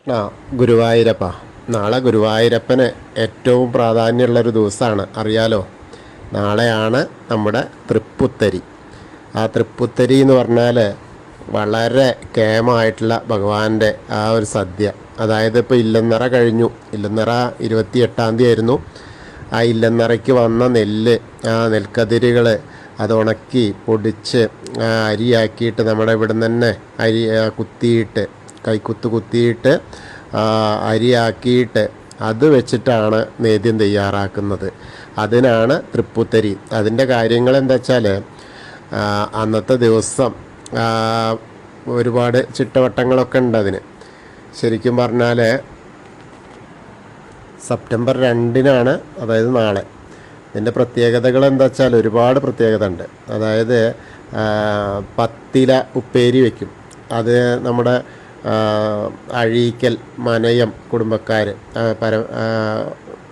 ആ ഗുരുവായൂരപ്പ, നാളെ ഗുരുവായൂരപ്പന് ഏറ്റവും പ്രാധാന്യമുള്ളൊരു ദിവസമാണ്, അറിയാലോ. നാളെയാണ് നമ്മുടെ തൃപ്പുത്തരി. ആ തൃപ്പുത്തരി എന്ന് പറഞ്ഞാൽ വളരെ കേമായിട്ടുള്ള ഭഗവാന്റെ ആ ഒരു സദ്യ. അതായത് ഇപ്പോൾ ഇല്ലന്നറ കഴിഞ്ഞു. ഇല്ലന്നറ 28-ാം തീയതി ആയിരുന്നു. ആ ഇല്ലന്നറയ്ക്ക് വന്ന നെല്ല്, ആ നെൽക്കതിരുകൾ അത് ഉണക്കി പൊടിച്ച് അരിയാക്കിയിട്ട് നമ്മുടെ ഇവിടെ നിന്ന് തന്നെ അരി കുത്തിയിട്ട്, കൈക്കുത്ത് കുത്തിയിട്ട് അരിയാക്കിയിട്ട് അത് വെച്ചിട്ടാണ് നേദ്യം തയ്യാറാക്കുന്നത്. അതിനാണ് തൃപ്പുത്തരി. അതിൻ്റെ കാര്യങ്ങൾ എന്താ വെച്ചാൽ, അന്നത്തെ ദിവസം ഒരുപാട് ചിട്ടവട്ടങ്ങളൊക്കെ ഉണ്ട് അതിന്. ശരിക്കും പറഞ്ഞാൽ സെപ്റ്റംബർ 2-നാണ്, അതായത് നാളെ. ഇതിൻ്റെ പ്രത്യേകതകൾ എന്താ വെച്ചാൽ ഒരുപാട് പ്രത്യേകത ഉണ്ട്. അതായത് പത്തില ഉപ്പേരി വയ്ക്കും. അത് നമ്മുടെ അഴീക്കൽ മനയം കുടുംബക്കാർ,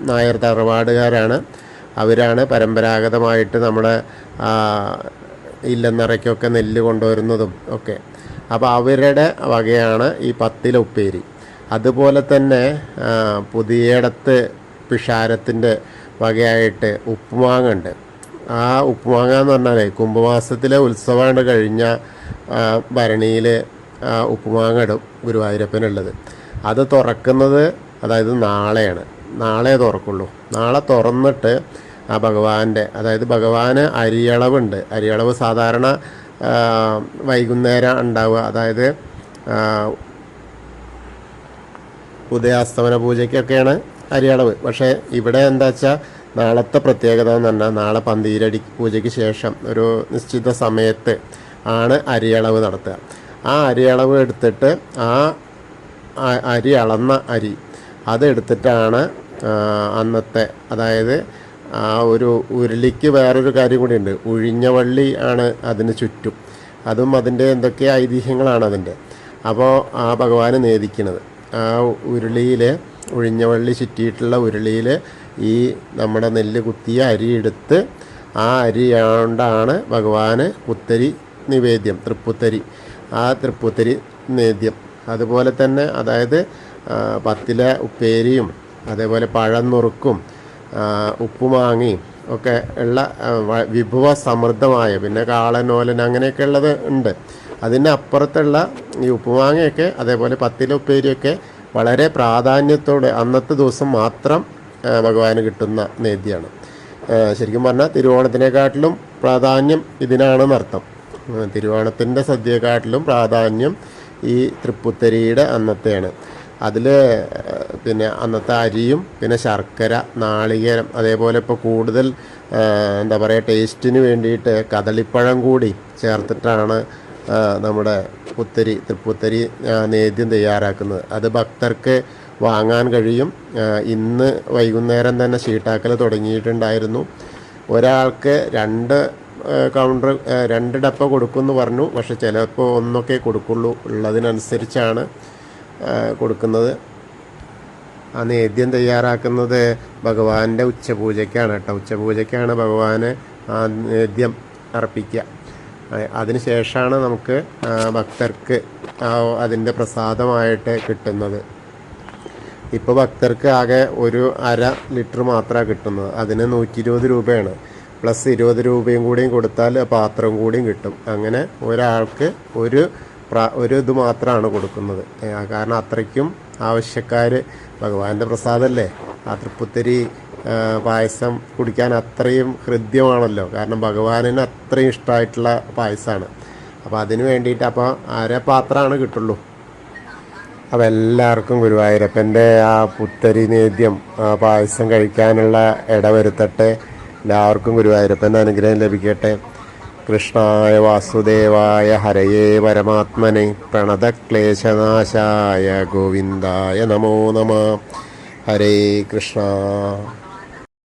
നായർ തറവാടുകാരാണ്. അവരാണ് പരമ്പരാഗതമായിട്ട് നമ്മുടെ ഇല്ലന്നറയ്ക്കൊക്കെ നെല്ല് കൊണ്ടുവരുന്നതും ഒക്കെ. അപ്പോൾ അവരുടെ വകയാണ് ഈ പത്തില ഉപ്പേരി. അതുപോലെ തന്നെ പുതിയടത്ത് പിഷാരത്തിൻ്റെ വകയായിട്ട് ഉപ്പുമാങ്ങ ഉണ്ട്. ആ ഉപ്പുമാങ്ങ എന്ന് പറഞ്ഞാൽ കുംഭമാസത്തിലെ ഉത്സവമാണ് കഴിഞ്ഞ ഭരണിയിൽ ഉപ്പുമാങ്ങ ഇടും ഗുരുവായൂരപ്പനുള്ളത്. അത് തുറക്കുന്നത് അതായത് നാളെയാണ്. നാളെ തുറക്കുള്ളൂ. നാളെ തുറന്നിട്ട് ആ ഭഗവാന്റെ, അതായത് ഭഗവാന് അരിയളവുണ്ട്. അരിയളവ് സാധാരണ വൈകുന്നേരം ഉണ്ടാവുക. അതായത് ഉദയാസ്തമന പൂജയ്ക്കൊക്കെയാണ് അരിയളവ്. പക്ഷേ ഇവിടെ എന്താ വെച്ചാൽ നാളത്തെ പ്രത്യേകത എന്ന് പറഞ്ഞാൽ, നാളെ പന്തീരടി പൂജയ്ക്ക് ശേഷം ഒരു നിശ്ചിത സമയത്ത് ആണ് അരിയളവ് നടത്തുക. ആ അരിയളവ് എടുത്തിട്ട് ആ അരി അളന്ന അരി അതെടുത്തിട്ടാണ് അന്നത്തെ, അതായത് ആ ഒരു ഉരുളിക്ക് വേറൊരു കാര്യം കൂടിയുണ്ട്. ഉഴിഞ്ഞവള്ളി ആണ് അതിന് ചുറ്റും. അതും അതിൻ്റെ എന്തൊക്കെ ഐതിഹ്യങ്ങളാണ് അതിൻ്റെ. അപ്പോൾ ആ ഭഗവാന് നേദിക്കുന്നത് ആ ഉരുളിയിൽ, ഉഴിഞ്ഞവള്ളി ചുറ്റിയിട്ടുള്ള ഉരുളിയിൽ ഈ നമ്മുടെ നെല്ല് കുത്തിയ അരി എടുത്ത് ആ അരി കൊണ്ടാണ് ഭഗവാന് പുത്തരി നിവേദ്യം, തൃപ്പുത്തരി. ആ തൃപ്പുത്തരി നേദ്യം. അതുപോലെ തന്നെ അതായത് പത്തില ഉപ്പേരിയും അതേപോലെ പഴം നുറുക്കും ഉപ്പുമാങ്ങയും ഒക്കെ ഉള്ള വിഭവ സമൃദ്ധമായ, പിന്നെ കാളനോലൻ അങ്ങനെയൊക്കെ ഉള്ളത് ഉണ്ട്. അതിൻ്റെ അപ്പുറത്തുള്ള ഈ ഉപ്പുമാങ്ങയൊക്കെ അതേപോലെ പത്തില ഉപ്പേരിയൊക്കെ വളരെ പ്രാധാന്യത്തോടെ അന്നത്തെ ദിവസം മാത്രം ഭഗവാന് കിട്ടുന്ന നേദ്യമാണ്. ശരിക്കും പറഞ്ഞാൽ തിരുവോണത്തിനെക്കാട്ടിലും പ്രാധാന്യം ഇതിനാണെന്നർത്ഥം. തിരുവോണത്തിൻ്റെ സദ്യയെക്കാട്ടിലും പ്രാധാന്യം ഈ തൃപ്പുത്തരിയുടെ അന്നത്തെയാണ്. അതിൽ പിന്നെ അന്നത്തെ അരിയും പിന്നെ ശർക്കര, നാളികേരം, അതേപോലെ ഇപ്പോൾ കൂടുതൽ എന്താ പറയുക, ടേസ്റ്റിന് വേണ്ടിയിട്ട് കദളിപ്പഴം കൂടി ചേർത്തിട്ടാണ് നമ്മുടെ തൃപ്പുത്തരി നേദ്യം തയ്യാറാക്കുന്നത്. അത് ഭക്തർക്ക് വാങ്ങാൻ കഴിയും. ഇന്ന് വൈകുന്നേരം തന്നെ ഷീട്ടാക്കൽ തുടങ്ങിയിട്ടുണ്ടായിരുന്നു. ഒരാൾക്ക് 2 ഡപ്പ കൊടുക്കുമെന്ന് പറഞ്ഞു. പക്ഷെ ചിലപ്പോൾ ഒന്നൊക്കെ കൊടുക്കുള്ളൂ. ഉള്ളതിനനുസരിച്ചാണ് കൊടുക്കുന്നത്. ആ നേദ്യം തയ്യാറാക്കുന്നത് ഭഗവാന്റെ ഉച്ചപൂജയ്ക്കാണ് കേട്ടോ. ഉച്ചപൂജയ്ക്കാണ് ഭഗവാന് ആ നേദ്യം അർപ്പിക്കുക. അതിന് ശേഷമാണ് നമുക്ക് ഭക്തർക്ക് അതിൻ്റെ പ്രസാദമായിട്ട് കിട്ടുന്നത്. ഇപ്പോൾ ഭക്തർക്ക് ആകെ ഒരു 1/2 ലിറ്റർ മാത്രമാണ് കിട്ടുന്നത്. അതിന് 120 രൂപയാണ്. പ്ലസ് 20 രൂപയും കൂടിയും കൊടുത്താൽ പാത്രം കൂടിയും കിട്ടും. അങ്ങനെ ഒരാൾക്ക് ഒരു ഇത് മാത്രമാണ് കൊടുക്കുന്നത്. കാരണം അത്രയ്ക്കും ആവശ്യക്കാർ, ഭഗവാന്റെ പ്രസാദമല്ലേ, ആ തൃപ്പുത്തരി പായസം കുടിക്കാൻ അത്രയും ഹൃദ്യമാണല്ലോ. കാരണം ഭഗവാനിന് അത്രയും ഇഷ്ടമായിട്ടുള്ള പായസമാണ്. അപ്പോൾ അതിന് വേണ്ടിയിട്ട് അപ്പോൾ 1/2 പാത്രമാണ് കിട്ടുള്ളൂ. അപ്പോൾ എല്ലാവർക്കും ഗുരുവായൂരപ്പൻ്റെ ആ പുത്തരി നേദ്യം പായസം കഴിക്കാനുള്ള ഇടവരുത്തട്ടെ. എല്ലാവർക്കും ഗുരുവായൂരപ്പൻ്റെ അനുഗ്രഹം ലഭിക്കട്ടെ. കൃഷ്ണായ വാസുദേവായ ഹരയേ പരമാത്മനെ പ്രണതക്ലേശനാശായ ഗോവിന്ദായ നമോ നമഃ. ഹരേ കൃഷ്ണ.